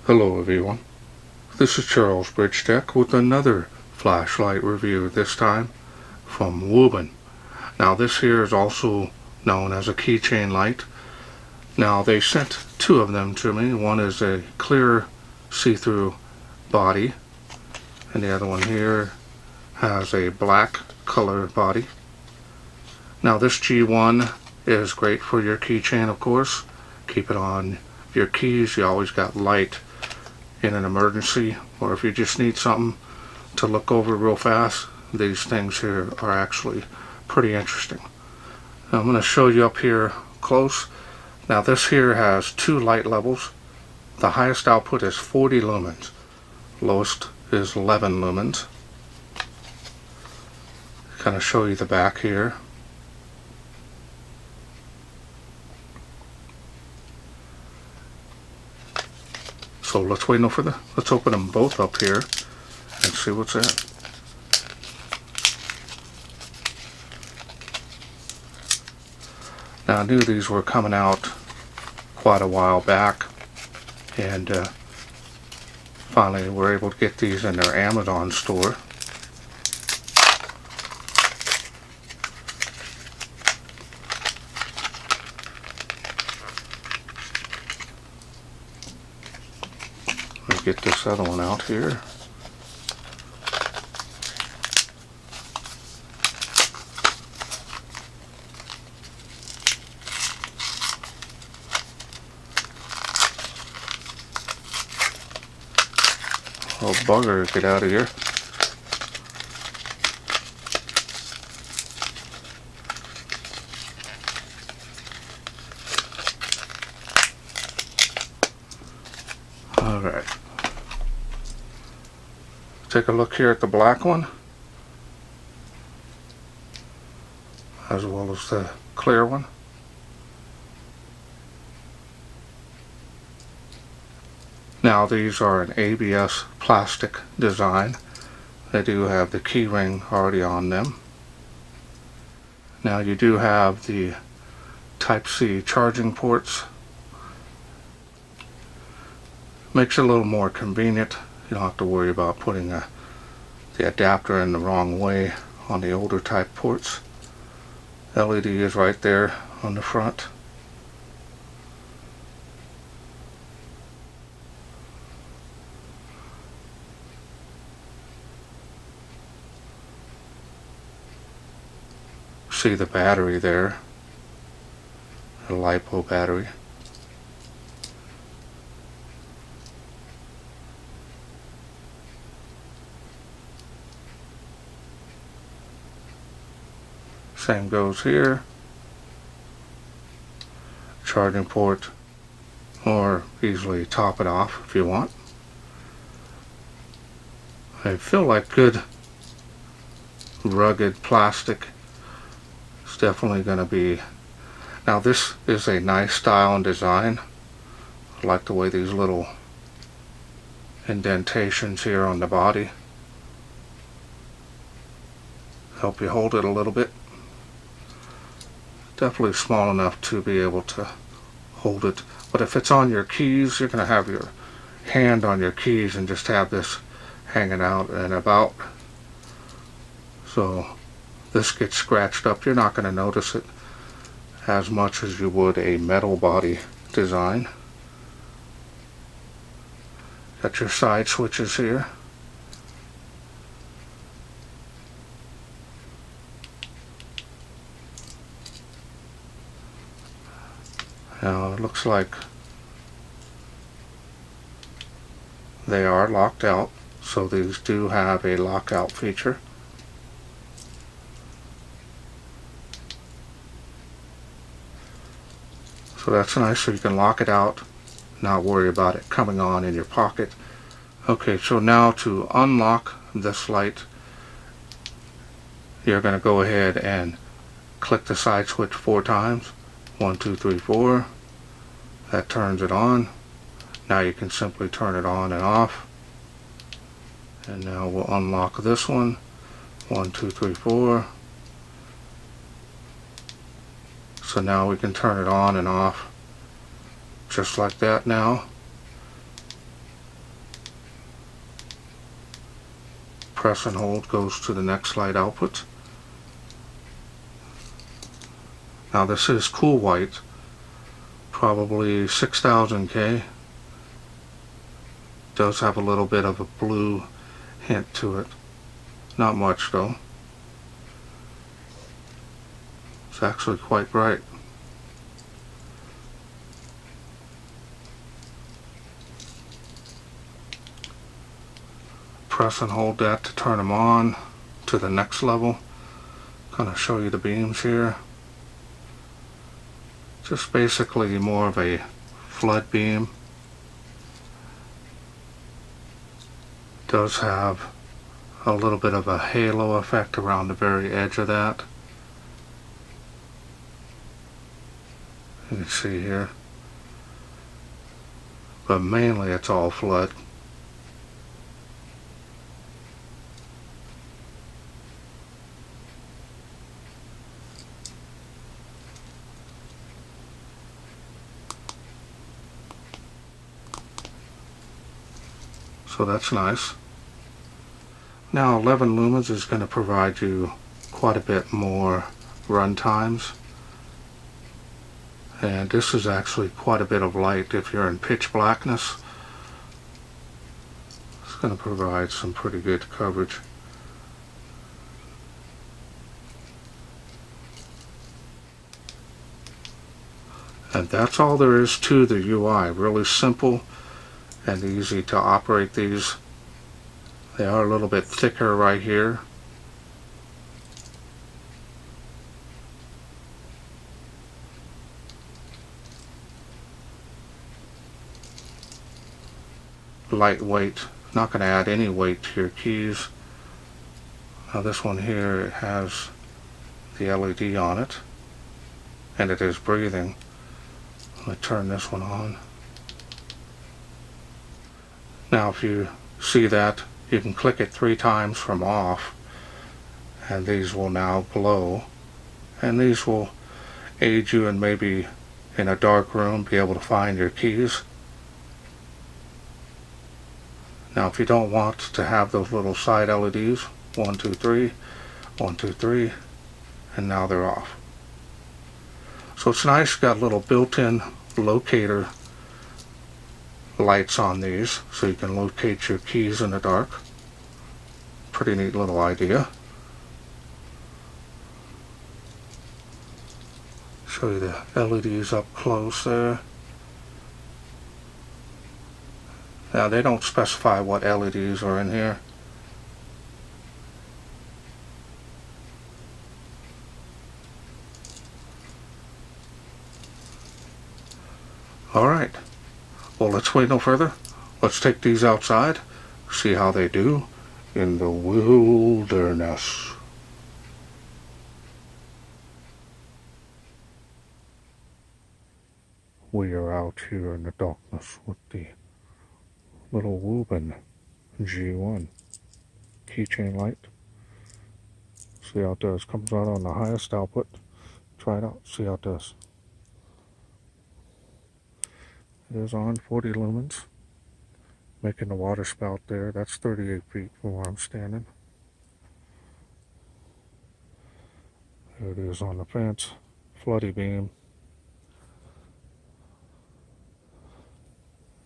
Hello everyone, this is Charles BridgTec with another flashlight review, this time from WuBen. Now this here is also known as a keychain light. Now they sent two of them to me. One is a clear see-through body and the other one here has a black color body. Now this G1 is great for your keychain, of course. Keep it on your keys. You always got light in an emergency, or if you just need something to look over real fast. These things here are actually pretty interesting. Now, I'm going to show you up here close. Now this here has two light levels. The highest output is 40 lumens. Lowest is 11 lumens. Kind of show you the back here. So let's wait no further. Let's open them both up here and see what's in it. Now I knew these were coming out quite a while back, and finally we're able to get these in their Amazon store. Let me get this other one out here. Oh bugger, get out of here. Alright. Take a look here at the black one, as well as the clear one. Now these are an ABS plastic design. They do have the key ring already on them. Now you do have the Type-C charging ports. Makes it a little more convenient. You don't have to worry about putting the adapter in the wrong way on the older type ports. LED is right there on the front. See the battery there, a LiPo battery. Same goes here. Charging port, or easily top it off if you want. I feel like good rugged plastic. It's definitely going to be. Now this is a nice style and design. I like the way these little indentations here on the body help you hold it a little bit. Definitely small enough to be able to hold it, but if it's on your keys, you're going to have your hand on your keys and just have this hanging out and about. So this gets scratched up. You're not going to notice it as much as you would a metal body design. Got your side switches here. Now it looks like they are locked out, so these do have a lockout feature. So that's nice, so you can lock it out, not worry about it coming on in your pocket. Okay, so now to unlock this light, you're going to go ahead and click the side switch 4 times. 1, 2, 3, 4. That turns it on. Now you can simply turn it on and off. And now we'll unlock this one. 1, 2, 3, 4. So now we can turn it on and off just like that now. Press and hold goes to the next light output. Now this is cool white, probably 6000K. Does have a little bit of a blue hint to it. Not much though. It's actually quite bright. Press and hold that to turn them on to the next level. Kind of show you the beams here. Just basically more of a flood beam. Does have a little bit of a halo effect around the very edge of that. You can see here. But mainly it's all flood. So that's nice. Now 11 lumens is going to provide you quite a bit more run times. And this is actually quite a bit of light if you're in pitch blackness. It's going to provide some pretty good coverage. And that's all there is to the UI. Really simple and easy to operate these. They are a little bit thicker right here. Lightweight. Not going to add any weight to your keys. Now this one here, it has the LED on it, and it is breathing. I'm going to turn this one on. Now if you see that, you can click it 3 times from off, and these will now glow, and these will aid you in maybe in a dark room be able to find your keys. Now if you don't want to have those little side LEDs, 1, 2, 3, 1, 2, 3, and now they're off. So it's nice, got a little built-in locator lights on these so you can locate your keys in the dark. Pretty neat little idea. Show you the LEDs up close there. Now they don't specify what LEDs are in here. Alright, well let's wait no further. Let's take these outside, see how they do in the wilderness. We are out here in the darkness with the little WuBen G1 keychain light. See how it does. Comes out on the highest output. Try it out, see how it does. It is on 40 lumens, making the water spout there. That's 38 feet from where I'm standing. There it is on the fence, floody beam.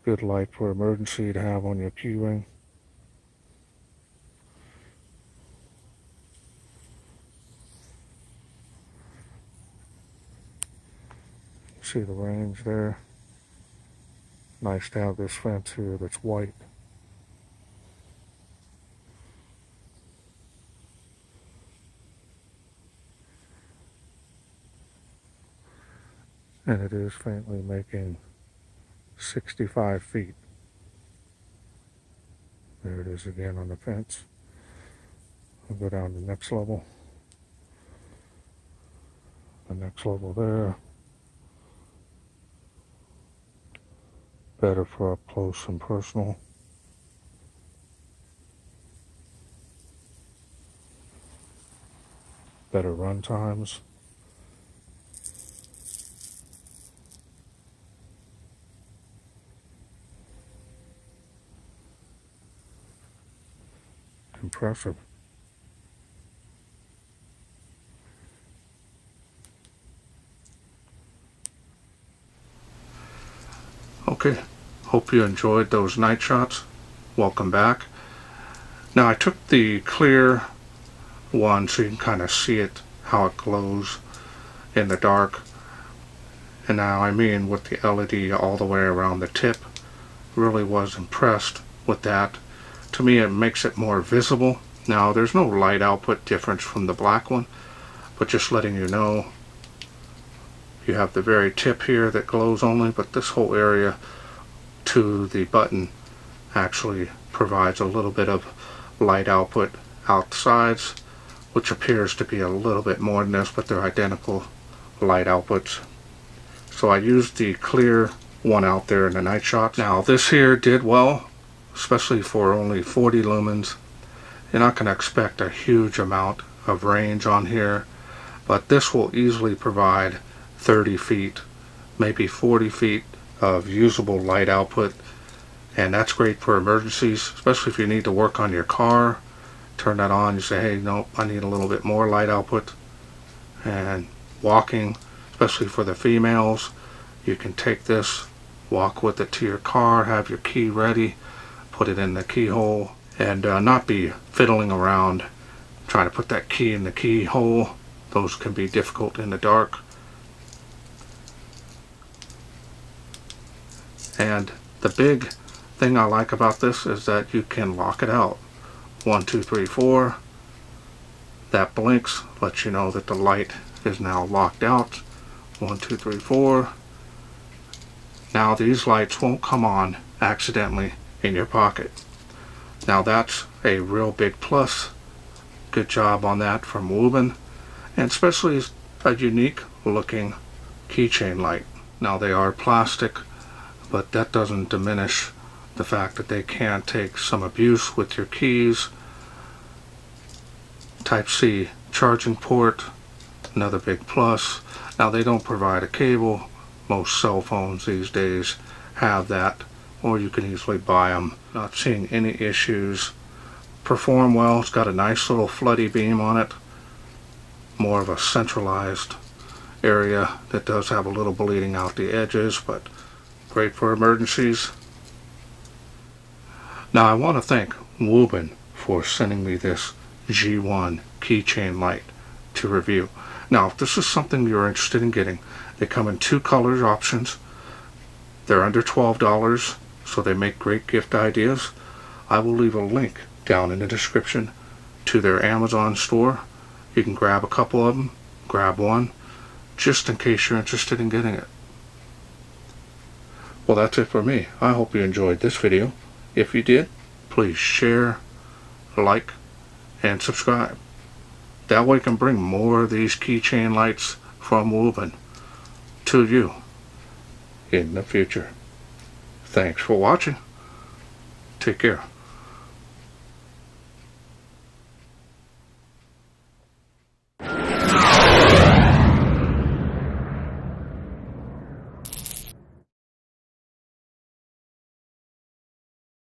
Good light for emergency to have on your key ring. See the range there. Nice to have this fence here that's white. And it is faintly making 65 feet. There it is again on the fence. I'll go down to the next level. The next level there. Better for up close and personal. Better run times. impressive. Okay, hope you enjoyed those night shots. Welcome back. Now I took the clear one so you can kind of see it, how it glows in the dark. And now I mean with the LED all the way around the tip. Really was impressed with that. To me it makes it more visible. Now there's no light output difference from the black one, but just letting you know, you have the very tip here that glows only, but this whole area to the button actually provides a little bit of light output out the sides, which appears to be a little bit more than this, but they're identical light outputs. So I used the clear one out there in the night shots. Now this here did well, especially for only 40 lumens. You're not going to expect a huge amount of range on here, but this will easily provide 30 feet, maybe 40 feet of usable light output, and that's great for emergencies, especially if you need to work on your car. Turn that on, you say, hey, no, I need a little bit more light output. And walking, especially for the females, you can take this, walk with it to your car, have your key ready, put it in the keyhole, and not be fiddling around trying to put that key in the keyhole. Those can be difficult in the dark. And the big thing I like about this is that you can lock it out. 1, 2, 3, 4. That blinks, lets you know that the light is now locked out. 1, 2, 3, 4. Now these lights won't come on accidentally in your pocket. Now that's a real big plus. Good job on that from WuBen, and especially a unique looking keychain light. Now they are plastic, but that doesn't diminish the fact that they can take some abuse with your keys. Type-C charging port, another big plus. Now they don't provide a cable. Most cell phones these days have that, or you can easily buy them. Not seeing any issues. Perform well. It's got a nice little floody beam on it. More of a centralized area that does have a little bleeding out the edges, but great for emergencies. Now I want to thank WuBen for sending me this G1 keychain light to review. Now if this is something you're interested in getting, they come in 2 color options. They're under $12, so they make great gift ideas. I will leave a link down in the description to their Amazon store. You can grab a couple of them, grab one, just in case you're interested in getting it. Well, that's it for me. I hope you enjoyed this video. If you did, please share, like, and subscribe. That way I can bring more of these keychain lights from WuBen to you in the future. Thanks for watching. Take care.